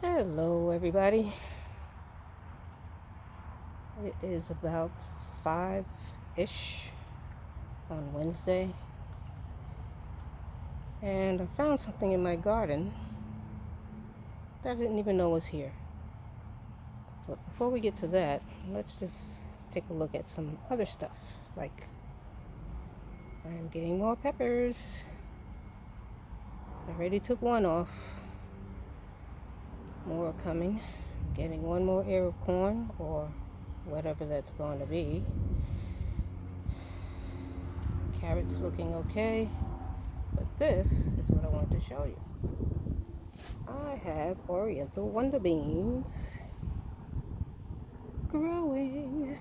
Hello, everybody. It is about 5-ish on Wednesday, and I found something in my garden that I didn't even know was here. But before we get to that, let's just take a look at some other stuff. Like, I'm getting more peppers. I already took one off. More are coming. Getting one more ear of corn, or whatever that's going to be. Carrots looking okay. But this is what I want to show you. I have Oriental Wonder Beans growing.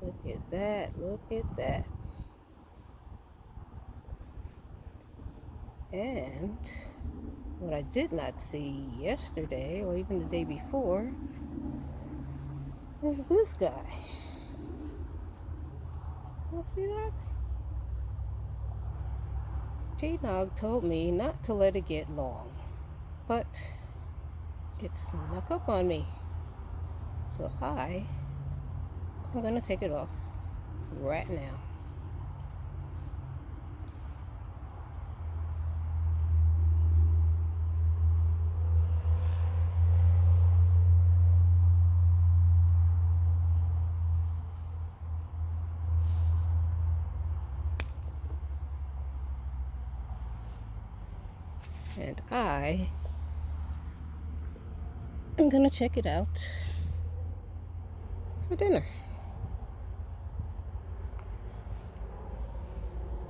Look at that, look at that. And what I did not see yesterday or even the day before is this guy. You see that? T-Nog told me not to let it get long, but it snuck up on me. So I'm gonna take it off right now. And I'm gonna check it out for dinner.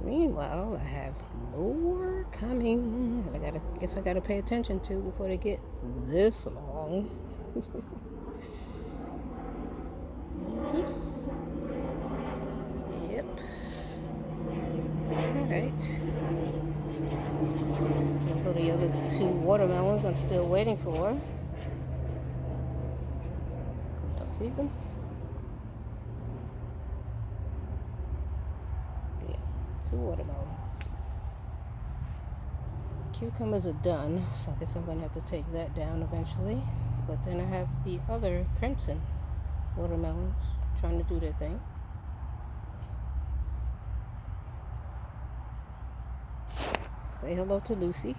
Meanwhile, I have more coming that I gotta pay attention to before they get this long. Yep. Alright. Those are the other two watermelons I'm still waiting for. Y'all see them? Yeah, two watermelons. Cucumbers are done, so I guess I'm gonna have to take that down eventually. But then I have the other crimson watermelons trying to do their thing. Say hello to Lucy.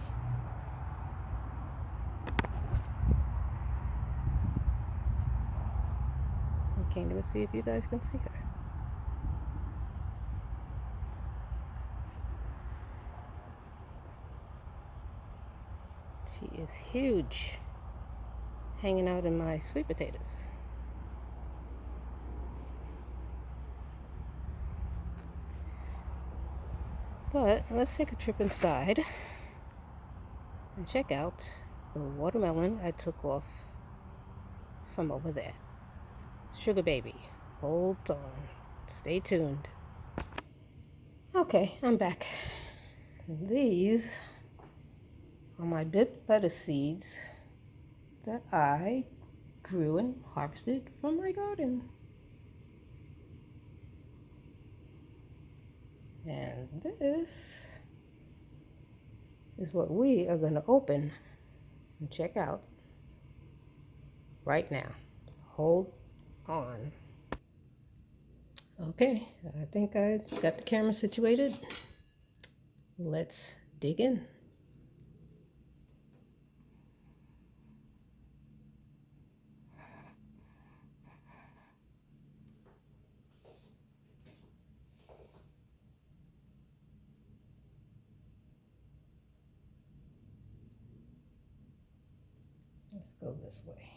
I can't even see if you guys can see her. She is huge, hanging out in my sweet potatoes. But let's take a trip inside and check out the watermelon I took off from over there. Sugar baby, hold on, stay tuned. Okay, I'm back. These are my Bibb lettuce seeds that I grew and harvested from my garden. And this is what we are going to open and check out right now. Hold on. Okay, I think I got the camera situated. Let's dig in. Let's go this way.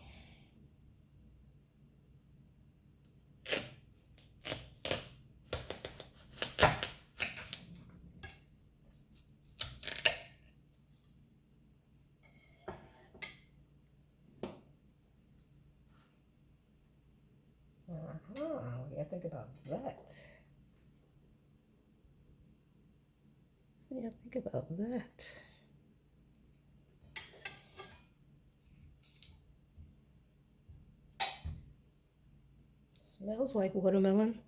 We gotta think about that. Yeah, think about that. Smells like watermelon.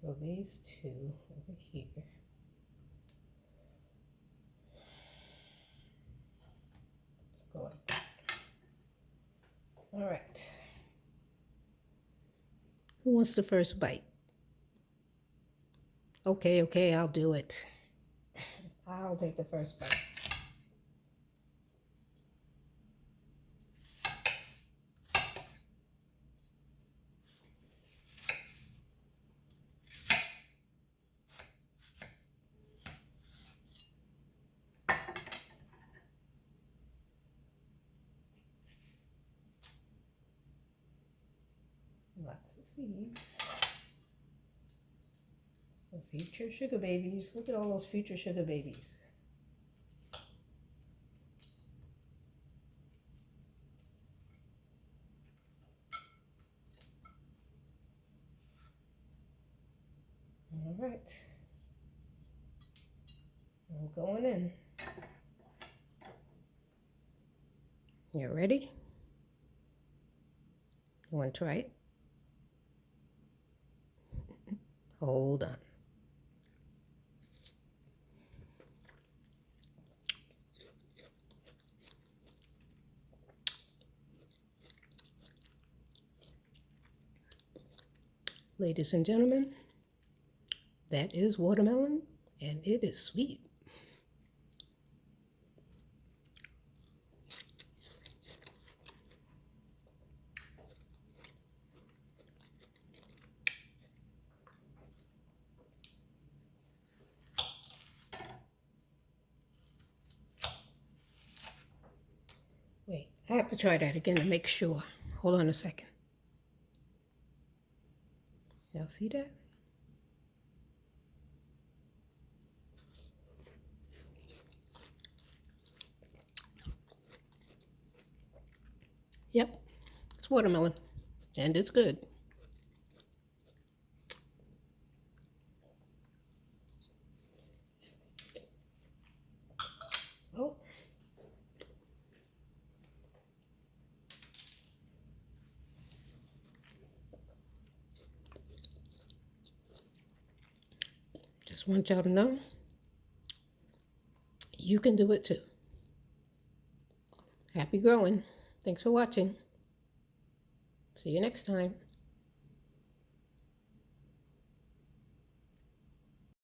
So these two over here. Let's go like that. All right. Who wants the first bite? Okay, I'll do it. I'll take the first bite. Lots of seeds. The future sugar babies. Look at all those future sugar babies. All right. I'm going in. You ready? You want to try it? Hold on. Ladies and gentlemen, that is watermelon, and it is sweet. Wait, I have to try that again to make sure. Hold on a second. Y'all see that? Yep, it's watermelon, and it's good. Oh. Just want y'all to know, you can do it too. Happy growing. Thanks for watching. See you next time.